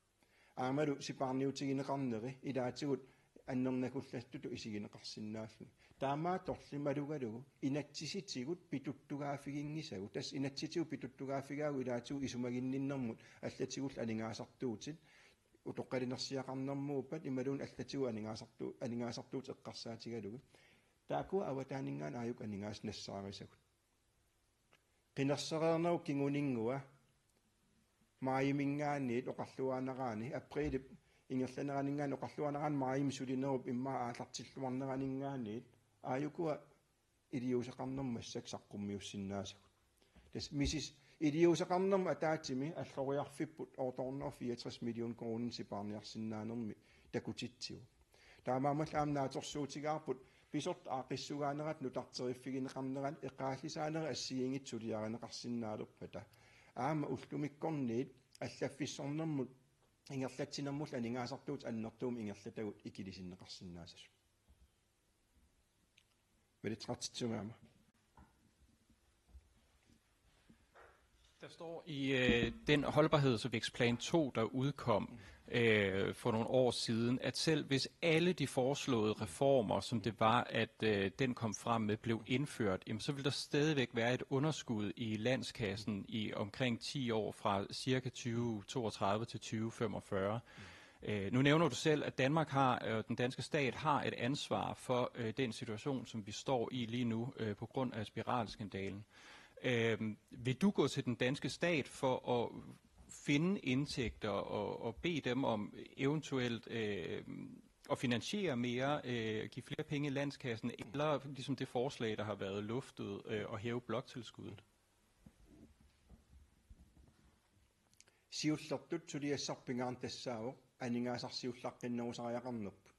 A: аамалу сипаарниутигинеқарнери илаатигут аннернакулластуту исигинеқарсинааллу таамаа торлималугалугу инатсиситигут питуттугаафигингисагу тас инатситигу питуттугаафигаагу илаатигу исумагинниннэрмут аллатигул анингаасартуутит утоққалинерсиақарнэрмууппат ималуун аллатигу анингаасартуут эққарсаатигалугу таакуа аватаанингаан ааюк анингаас нассаарисагут qinерсереернеру кингунингуа маимингаанниит оқарлуаанараани априлип ингерланеранингаан оқарлуанараан маим сулинеруп иммаа аалартиллуарнеранингаанниит ааюкуа илиусеқарнермассак саққуммиуссиннаасагут тас мисис илиусеқарнерма атаатими аллориарфиппут орторноо 64 миллион кроонин сипаарниарсинаанерми такутитсигу таамаамал аамнааторсуутигаарпут писорт аақиссугаанерат нутартериффигинеқарнерат эқааллисаанера ассигингит сулиаринеқарсинаалерпата аама уллумиккорниит аллаффиссорнэрмут ингерлатсинэрмул анингаасартуут аннертуум ингерлатагут икилисиннеқарсинаасасу велитратсугаама.
D: Der står i den holdbarhedsvækstplan 2, der udkom for nogle år siden, at selv hvis alle de foreslåede reformer, som det var, at den kom frem med, blev indført, jamen, så vil der stadigvæk være et underskud i landskassen i omkring 10 år fra ca. 2032 til 2045. Nu nævner du selv, at Danmark har, den danske stat har et ansvar for den situation, som vi står i lige nu på grund af spiralskandalen. Vil du gå til den danske stat for at finde indtægter og bede dem om eventuelt at finansiere mere, give flere penge i landskassen, eller ligesom det forslag, der har været luftet, og hæve bloktilskuddet?
A: Siullertut suliassarpingaan tassaavo aningaasarsiullaqqinnerusariaqarnerput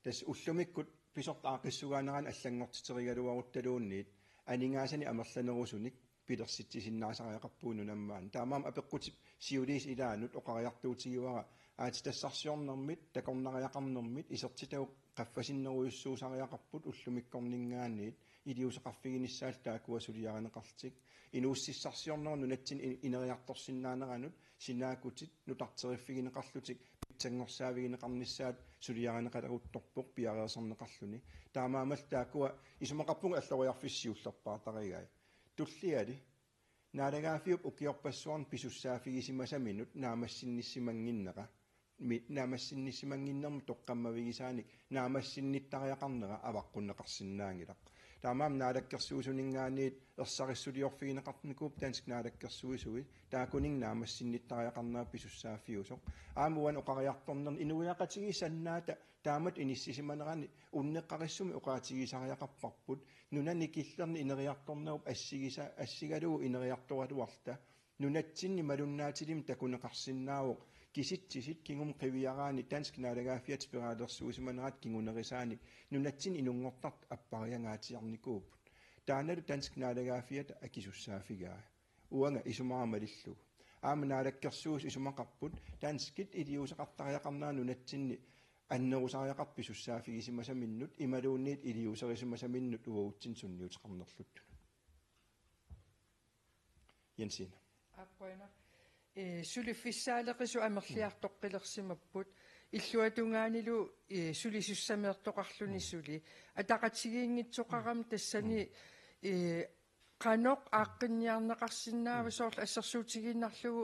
A: tas ullumikkut pisort aaqissugaanaran allangortiterigaluaruttaluunniit aningaasani amerlanerusunik pilersitsisinnaasaриақарпуунунаммаан таамаам апеққутип сиулиис илаанут оқариартуутигивара аатитассарсиорнэрмит такорнариақарнэрмит исертитау qaffasinneriussuusariaqarput ullumikkorningaanniit илиусеқарфигиниссаал таакуасулиаринеқартик инууссиссарсиорнерну натсин инериарторсиннаанеранут синаакутит нутартериффигинеқарлутик питсангорсаавигинеқарниссаат сулиаринеқалагутторпоқ пиареерсарнеқарлуни таамаамал таакуа исумақарпуга аллориарфиссиуллерпаатаригай туллиали наалагаафиуп укиорпассуарн писуссаафигисимасаминут наамассинниссимангиннеqa наамассинниссимангиннерму тоққаммавигисааник наамассинниттариақарнера аваққуннеқарсинаангилақ таамаам наалаккерсуусунингаанниит ерсариссулиорфигинеқартникууп таанск наалаккерсуисуи таакунин наамассинниттариақарнера писуссаафиусоқ аамуан оқариарторнер инуиақатиги саннаата таамат иниссисиманерани уннеққариссуми оқаатигисариақарпарпут нунани киллерни инериарторнеруп ассигалуу инериарторалуарта нунатсинни малуннаатилим такунеқарсинаавоқ киситсисит кингум қивиараани танск наалагаафиат спиралерсуусиманерат кингунерисааник нунатсин инунгортарт аппариангаатиарникууппут тааналу танск наалагаафиат акисуссаафигаа уанга исумаамалиллу аама наалаккерсуус исумақарпут танскит илиусеқартариақарнаа нунатсинни аннерусариақарписуссаафигисимасаминнут ималуунниит илиусерисимасаминнут уаутсин сунниутеқарнерлутту Jensina.
B: Аппуана сулиффиссаалеқису амерлиартоққилерсимаппут иллуатунгаанилу сулисуссамеэртоқарлуни атақатигиингитсоқарам тассани қаноқ ааққинниарнеқарсинаава соорла ассерсуутигииннарлугу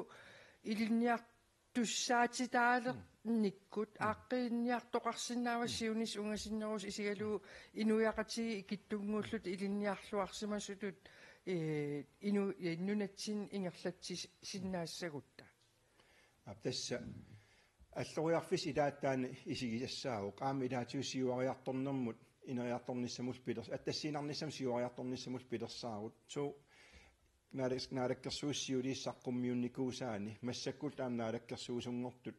B: илинниартуссаатитаалеқ никкут ааққинниартоқарсинаава сиунис унгасиннерус исигалуу инуяқатиги икиттунгууллут илинниарлуарсимасутут нунатсин ингерлатсис синнаассагутта
A: аптасса аллориарфис илааттаани исигисассаагу qaami ilaatiusiuariartornermut ineriartornissamul pilers аттассинарниссам сиуариарторниссамул пилерсаагут суу наалаккерсууссиулииссаққуммиунникуусаани массаккул таам наалаккерсуусунгортут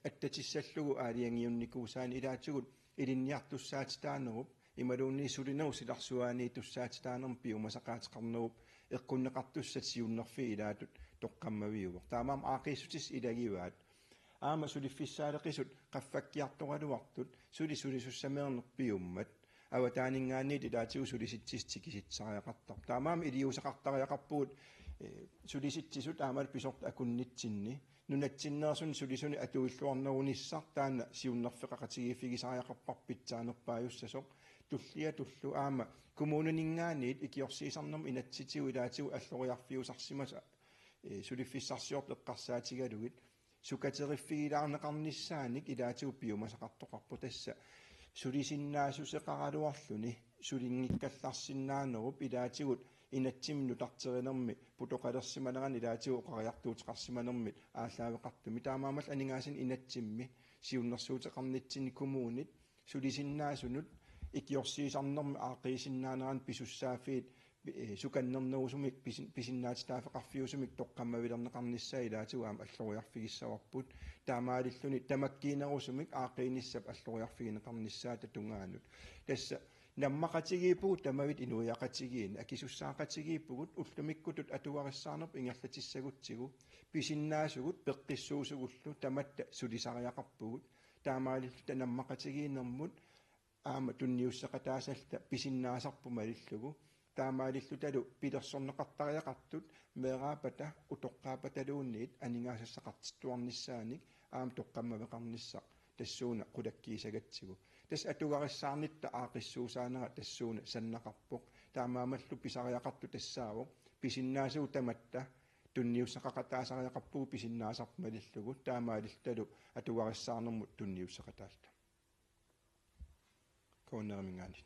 A: аттатиссаллугу аалиангиунникуусаани илаатигут илинниартуссаатитаанеруп ималуунни сулинеру силарсуаани туссаатитаанерм пиумасақаатеқарнеруп эққуннеқартуссат сиуннерфи илаатут тоққаммавиуво таамаам аақиссутис илагиваат аама сулиффиссаалеқисут qaffakkiartoraluartut sulisussамеернер пиуммат аватаанингаанниит илаатигу сулиситсистикиситсариақартар таамаам илиусеқартариақарпуут сулиситсисут аамал писорт акуннитсинни нунатсиннерсун сулисуни атуиллуарнерунissar таана сиуннерфеқақатигиффигисариақарпарпитсаанерпааюссасоқ туллиа туллу аама коммунинингаанниит икиорсиисарнерм инатситиу илаатигу аллориарфиусарсимаса сулиффиссарсиорт эққарсаатигалугит сукатериффигилаарнеқарниссааник илаатигу пиумасақартоқарпу тасса сулисиннаасусеқаралуарлуни сулингиккалларсинаанеруп илаатигут инатсимну тартеринерми путоқалерсиманеран илаатигу оқариартуутеқарсиманермит ааллаавеқартуми таамаамал анингаасин инатсимми сиуннерсуутеқарнитсини коммуунит сулисиннаасунут икиорсиисарнерми аақиисиннаанеран писуссаафиит суканнернерусумик писиннаатитаафеқарфиусумик тоққаммавилернеқарниссаа илаатигуаама аллориарфигиссаварпут таамаалиллуни тамаккиинерусумик аақииниссап аллориарфигинеқарниссаа татунгаанут тасса наммақатигииппугут тамавит инуяқатигиин акисуссаақатигииппугут уллумиккутут атуариссаарнерп ингерлатиссагутсигу писиннаасугут пеққиссуусугуллу таматта сулисариақарпугут таамаалиллута наммақатигиинермут аама тунниуссақатаасалта писиннаасарпумалиллугу таамаалиллуталу пилерсорнеқартариақартут меэраапата утоққаапаталуунниит анингаасассақартиттуарниссааник аама тоққаммавеқарниссақ тассууна қулаккиисагатсигу тас атугариссаарнитта аақиссуусаанера тассууна саннақарпоқ таамаамаллу писариақарту тассаавоқ писиннаасуу таматта тунниуссақақатаасариақарпугу писиннаасарпумалиллугу таамаалиллуталу атугариссаарнэрмут тунниуссақатаалта кооннерамингаани.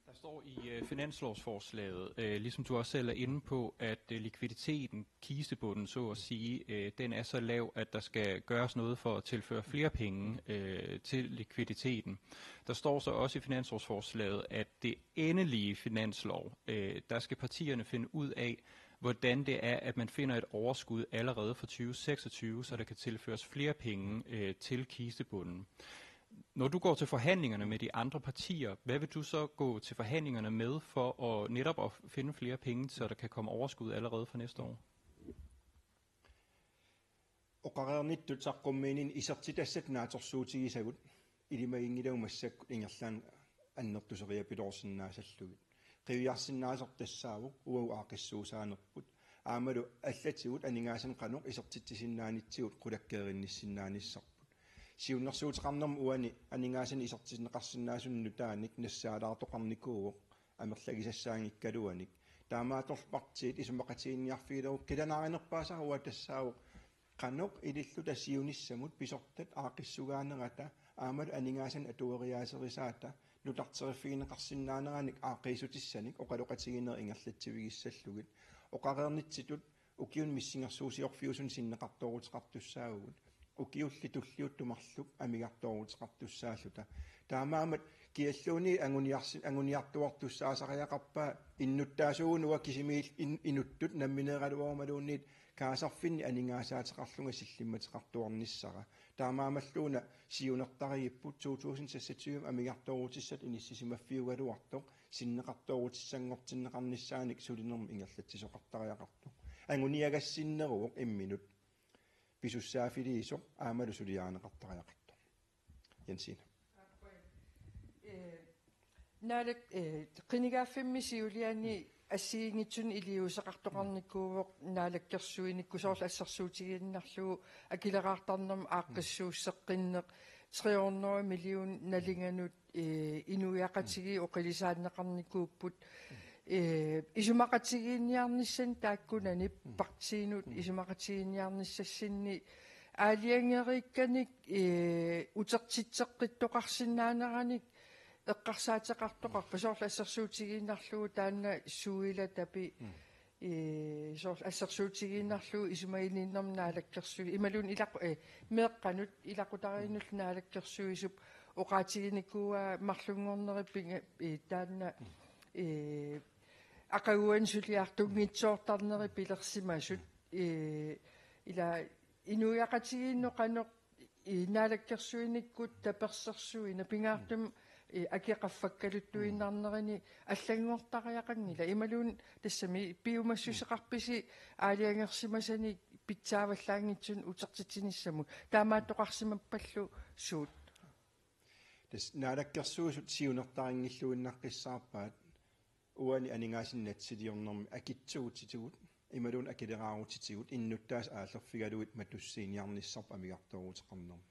D: Der står i finanslovsforslaget, ligesom du også selv er inde på, at likviditeten, kistebunden så at sige, den er så lav, at der skal gøres noget for at tilføre flere penge til likviditeten. Der står så også i finanslovsforslaget, at det endelige finanslov, der skal partierne finde ud af, hvordan det er, at man finder et overskud allerede for 2026, så der kan tilføres flere penge til kistebunden. Når du går til forhandlingerne med de andre partier, hvad vil du så gå til forhandlingerne med for at netop at finde flere penge, så der kan komme overskud allerede for næste år?
A: oqareernittut saqqummiinin isertitassat naatorsuutigisagut ilimagingilaumassakku ingerlaan annertuseria pilorsinnaasallugut qiviarsinnaasertassaavu uau aaqissuusaanerput aamalu allatigut aningaasan qanuq isertitsisinnaanitsigut qulakkeerinnissinnaanissarput siunnersuuteqarnermu uani aningaasan isertisinneqarsinnaasunnu taanik nassaalaartoqarnikuuq amerlagisassaangikkaluanik taamaatorpartiit isumaqatiinniarfiileru kilanaanerpaasaruwa tassaavuq qanuq ilillu tassiunissamut pisortat aaqissugaanerata aamalu aningaasan atueriaaserisaata lutarterifigineqarsinnaaneraanik aaqiisutissanik oqaloqatigineer ingerlatsivigissallugit oqareernitsitut ukiun missingersuusiorfiusun sinneqartoruteqartussaagugut ukiulli tulliuttumarluk amigartoruteqartussaalluta taamaamat kialluuni anguniartuartussaasariaqarpaa innuttaasuunuwa kisimiil inuttut nammineeraluormaluunniit kaasarfinni aningaasaatеқарлунга силlimматеқартуарниссара таамаамаллуна сиунертаригиппут 2017 амигарторутиссат иниссисимаффиугалуартоқ синнеқарторутиссангортиннеқарниссааник сулинерми ингерлатсисоқартариақартоқ ангуниагассиннеруоқ имминут писуссаафилиисоқ аамалу сулиаанеқартариақартоқ янсина
B: налак қинигааффимми сиулиани ассигингитсун илиусеқартоқарникууоқ наалаккерсуиникку соорла ассерсуутигииннарлугу акилераартарнерма ааққиссууссеққиннеқ 300 миллион налинганут инуяқатиги оқилисааннеқарникууппут исумақатигиинниарнissan тааккунани партиинут исумақатигиинниарниссассинни аалиангерикканик утертитсеққиттоқарсинаанераник эққарсаатеқартоқарпа соорла ассерсуутигииннарлугу таанна суила тапи соорла ассерсуутигииннарлугу исумаилиннернаалаккерсуи ималун илақу меэққанут илақутарииннул наалаккерсуисуп оқаатигиниккуа марлунгорнериппинга таанна ақагуан сулиартунгитсоортарнери пилерсимасут ила инуяқатигиинно қанеқ наалаккерсуиниккут таперсерсуина пингаартум акиақаффаккалуттуиннарнерини аллангортариақангила ималуун тассами пиумассусеқарписи аалиангерсимасани питсааваллаангитсун утертитиниссаму таамааттоқарсимаппаллу суут
A: тас наалаккерсуусут сиунертарингиллуиннаққиссаарпаат уани анигаасиннатсилиорнэрми акитсуутитигут ималуун акилераарутитигут иннуттаас ааллерфигалуит матуссииниарниссарп амигарторуутеқарнерми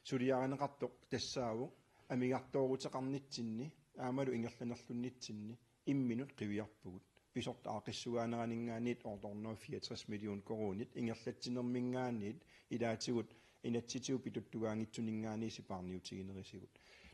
A: сулиаанеқартоқ тассааву амигарторуутеқарнитсинни аамалу ингерланерлуннитсинни имминут қивиарпугут писорт аақиссугаанеранингааниит ордорноо 64 миллион коруунит ингерлатсинермингааниит илаатигут инатситиу питуттугаангитсунингаании сипаарниутигинерисигут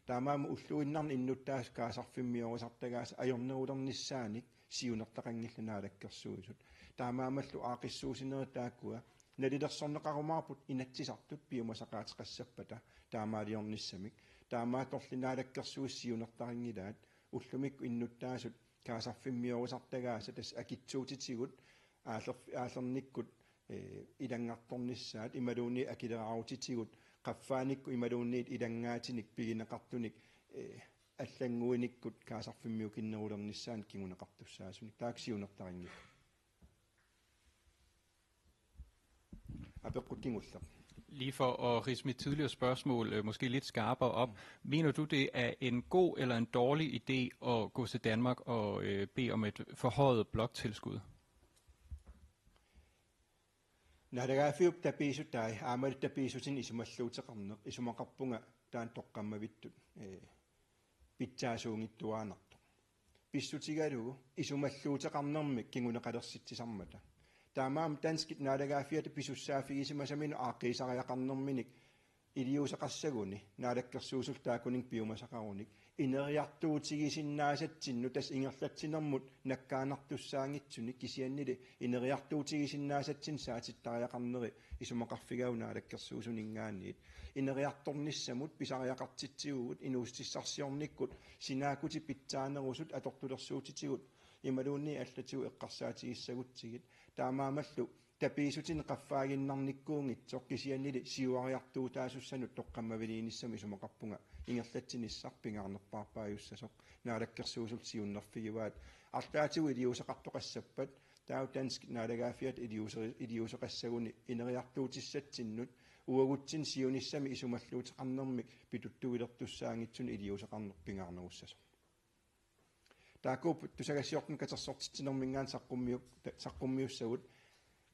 A: таамаама уллуиннарни иннуттаас каасарфиммиорисартагаас аёрнерулерниссааник сиунертақангилланаалаккерсуисут таамаамаллу аақиссуусинери тааккуа налилерсорнеқарумаарпут инатсисартут пиумасақаатеқассаппата таамаалиорниссамик таамааторлинаалеккерсуиссиунертарингилаат уллумикку иннуттаасут каасарфиммиорисартагааса тас акитсуутитигут аалерниккут илангарторнissaат ималууни акилераарутитигут qaffaanikku imaluunniit ilangaatinik pigineqartunik аллангуиниккут каасарфиммиукиннерулерниссаан кигунеқартуссаасуник тааksiunertaringit апеққутингуллер.
D: Lige for at ridse mit tidligere spørgsmål måske lidt skarpere op. Mener du, det er en god eller en dårlig idé at gå til Danmark og bede om et forhøjet bloktilskud?
A: Naadagaafiup tapiisuttai aamalut tapiisutin isumalluuteqarneq isumaqarpunga taan toqqammavittut pitsaasuungittuaanartoq pissutigalugu isumalluuteqarnermik kinguneqalersitisarmata taamaam tanskit naadagaafiat pisussaafigisimasimin aaqiisariaqarnerminik iliuseqassaguni naalakkersuusultaakuning piumasaqarunik ineriartuutigisinnaasatsinnu tas ingerlatsinermut nakkaanartussaangitsunik kisiannili ineriartuutigisinnaasatsin saatittariaqarneri isumaqarfigau naalakkersuusuningaanniit ineriartornissamut pisariaqartitsiugut inuustissarsiornikkut sinaakuti pitsaanerusut atortulersuutitigut imaluunni allatigu eqqarsaatigissagutigit taamaamallu tapiisutin qaffaaginnarnikkuungitsoq kisiannili siuariartuutaasussanut toqqammaviliinissami sumaqarpunga ingerlatsinissarpingaarnerpaarpaajussasoq naalakkersuusult siunnerfigivaat artaatigu iliuseqartoqassappat Tau dansk naadagaafiat idiuseqassaguni ineriartuutissattinnut uagutsin siunissami isumalluuteqarnermik pituttuilertussaangitsuni idiuseqarnerpingaarnerussas. Taakuup tusagassiortun katersortitsinermingaan saqqummiussagut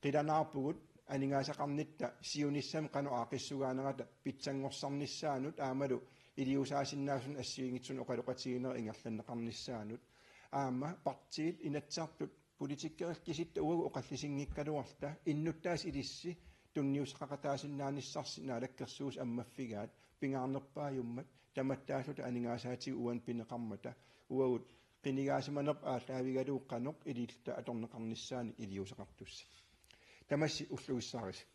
A: qilanaarpugut aningaasaqarnitta siunissam qanu aaqissugaanерата pitsanngorсарнissaanut aamalu idiusaasinнaasun assiingitsun oqaluqatigineq ingerlanneqarnissaanut aama partiit inatsartut politikkerikkisit uagu oqallisingikkaluarta innuttaas ilissi tunniusqaqataasinnaanissarsi naalakkersuus ammaffigaat pingaarnerpaajummat tamattaalluta aningaasaatig uan pineqarmata uagut qinigaasimanerp aallaavigaluuqqanoq ililta atorneqarnissaani iliuseqartussi tamassi ullugissaaris